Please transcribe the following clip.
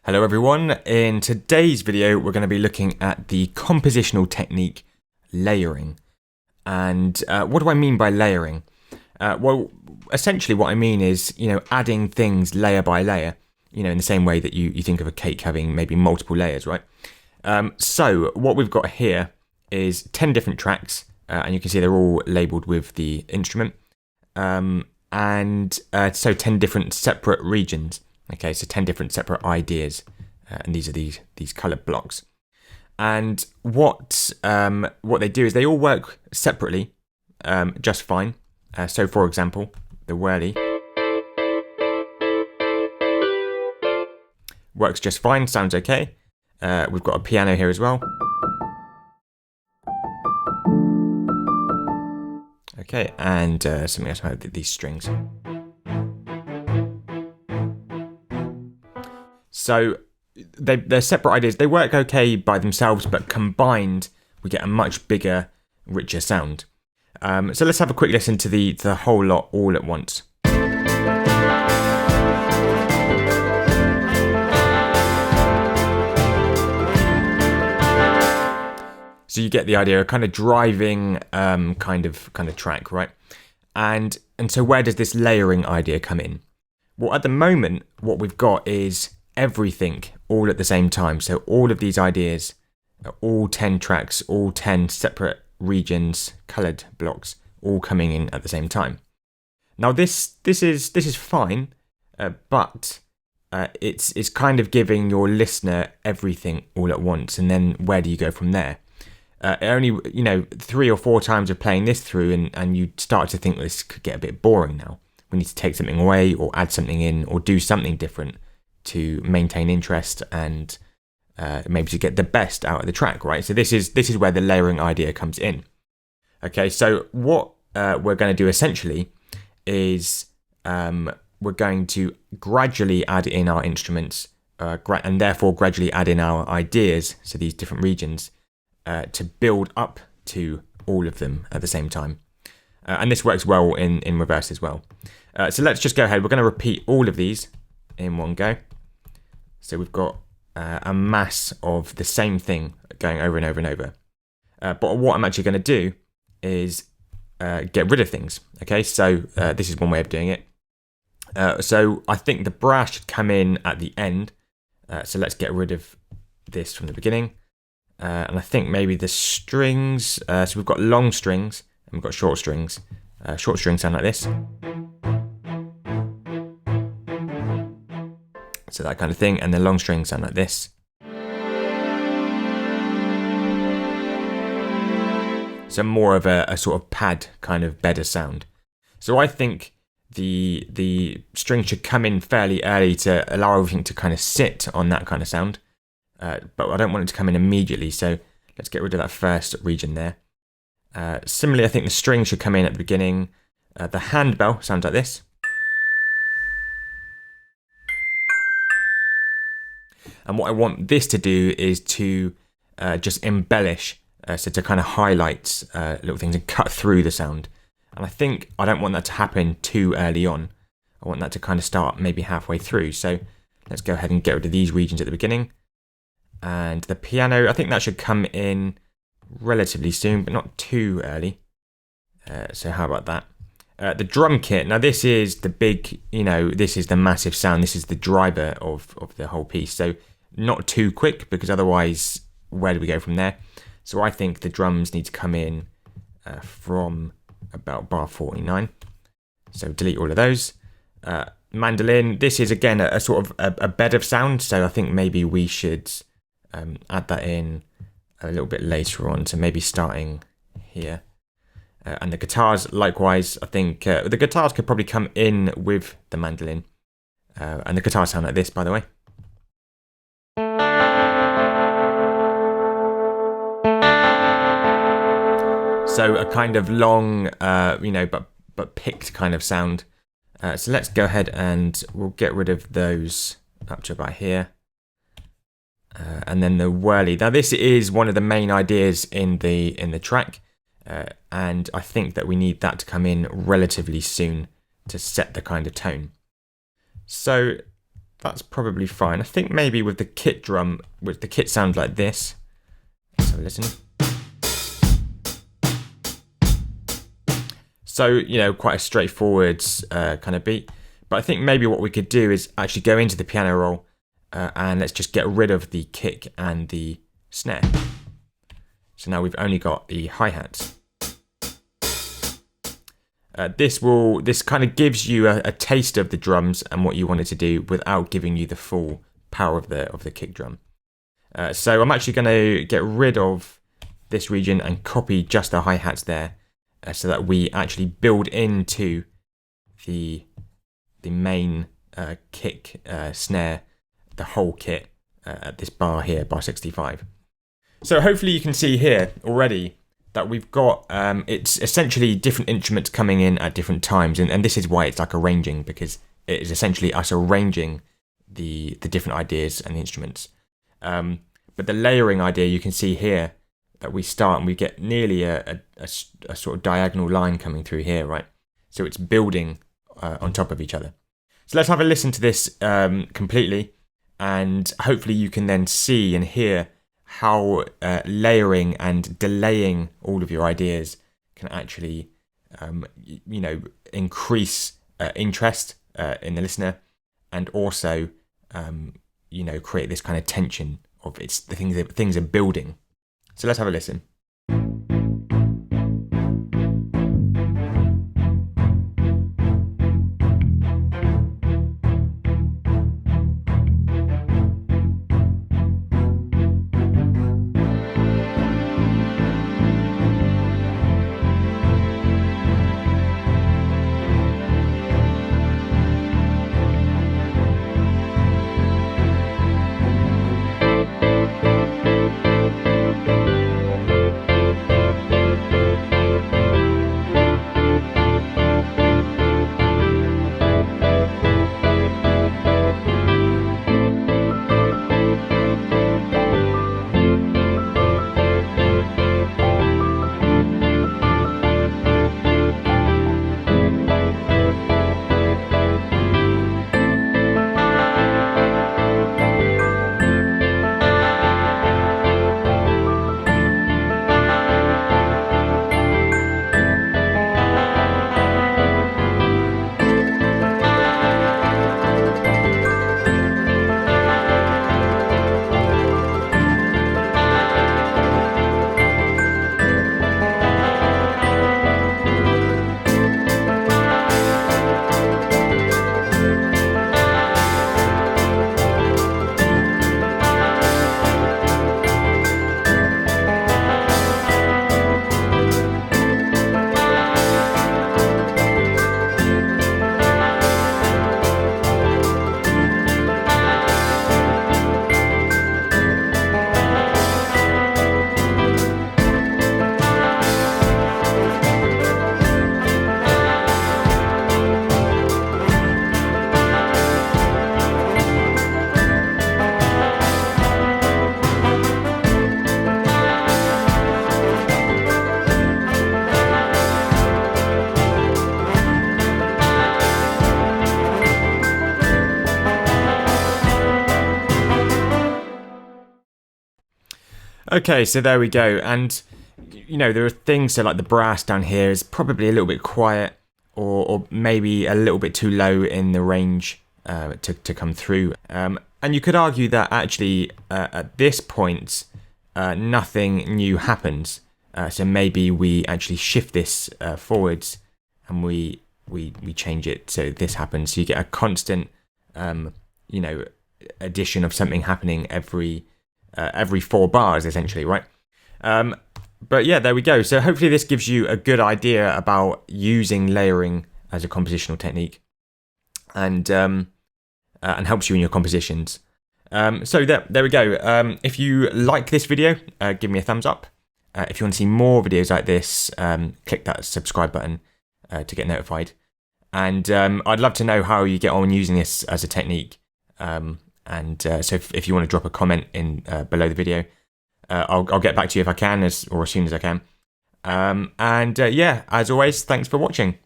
Hello everyone, in today's video we're going to be looking at the compositional technique layering. And what do I mean by layering? Well, essentially what I mean is, adding things layer by layer, in the same way that you think of a cake having maybe multiple layers, right? So what we've got here is 10 different tracks, and you can see they're all labelled with the instrument. So 10 different separate regions. Okay, so 10 different separate ideas, and these are these coloured blocks. And what they do is they all work separately, just fine. So, for example, the whirly works just fine, sounds okay. We've got a piano here as well. Okay, and something else about these strings. So they're separate ideas. They work okay by themselves, but combined, we get a much bigger, richer sound. So let's have a quick listen to the whole lot all at once. So you get the idea, a kind of driving kind of track, right? And so where does this layering idea come in? Well, at the moment, what we've got is everything all at the same time. So all of these ideas, all 10 tracks, all 10 separate regions, coloured blocks, all coming in at the same time. Now this is fine, but it's kind of giving your listener everything all at once, and then where do you go from there? Only 3 or 4 times of playing this through, and you start to think this could get a bit boring now. We need to take something away, or add something in, or do something different to maintain interest and maybe to get the best out of the track, right? So this is where the layering idea comes in. Okay, so what we're going to do essentially is we're going to gradually add in our instruments and therefore gradually add in our ideas, so these different regions, to build up to all of them at the same time. And this works well in reverse as well. So let's just go ahead. We're going to repeat all of these in one go. So we've got a mass of the same thing going over and over and over. But what I'm actually going to do is get rid of things. Okay, so this is one way of doing it. So I think the brass should come in at the end. So let's get rid of this from the beginning. And I think maybe the strings. So we've got long strings and we've got short strings. Short strings sound like this. So that kind of thing, and the long strings sound like this. So more of a sort of pad kind of better sound. So I think the string should come in fairly early to allow everything to kind of sit on that kind of sound. But I don't want it to come in immediately, so let's get rid of that first region there. Similarly, I think the string should come in at the beginning. The handbell sounds like this. And what I want this to do is to just embellish, so to kind of highlight little things and cut through the sound. And I think I don't want that to happen too early on. I want that to kind of start maybe halfway through. So let's go ahead and get rid of these regions at the beginning. And the piano, I think that should come in relatively soon, but not too early. So how about that? The drum kit, now this is the big, this is the massive sound. This is the driver of the whole piece. So not too quick, because otherwise, where do we go from there? So I think the drums need to come in from about bar 49. So delete all of those. Mandolin, this is again a sort of a bed of sound. So I think maybe we should add that in a little bit later on. So maybe starting here. And the guitars, likewise, I think the guitars could probably come in with the mandolin. And the guitars sound like this, by the way. So a kind of long, but picked kind of sound. So let's go ahead and we'll get rid of those up to about here. And then the whirly. Now this is one of the main ideas in the track. And I think that we need that to come in relatively soon to set the kind of tone. So that's probably fine. I think maybe with the kit drum, with the kit sounds like this. Let's have a listen. So, quite a straightforward kind of beat. But I think maybe what we could do is actually go into the piano roll and let's just get rid of the kick and the snare. So now we've only got the hi-hats. This kind of gives you a taste of the drums and what you wanted to do without giving you the full power of the kick drum. So I'm actually going to get rid of this region and copy just the hi-hats there, so that we actually build into the main kick snare, the whole kit at this bar here, bar 65. So hopefully you can see here already that we've got, it's essentially different instruments coming in at different times, and this is why it's like arranging, because it is essentially us arranging the different ideas and the instruments. But the layering idea, you can see here that we start and we get nearly a sort of diagonal line coming through here, right? So it's building on top of each other. So let's have a listen to this completely, and hopefully you can then see and hear how layering and delaying all of your ideas can actually, increase interest in the listener, and also, create this kind of tension of things are building. So let's have a listen. Okay, so there we go. And, there are things, so like the brass down here is probably a little bit quiet, or maybe a little bit too low in the range to come through. And you could argue that actually at this point, nothing new happens. So maybe we actually shift this forwards and we change it so this happens. So you get a constant, addition of something happening every 4 bars, essentially, right? But yeah, there we go. So hopefully this gives you a good idea about using layering as a compositional technique, and helps you in your compositions. So there we go. If you like this video, give me a thumbs up. If you want to see more videos like this, click that subscribe button to get notified. And I'd love to know how you get on using this as a technique. So if you want to drop a comment in below the video, I'll get back to you if I can, or as soon as I can. Yeah, as always, thanks for watching.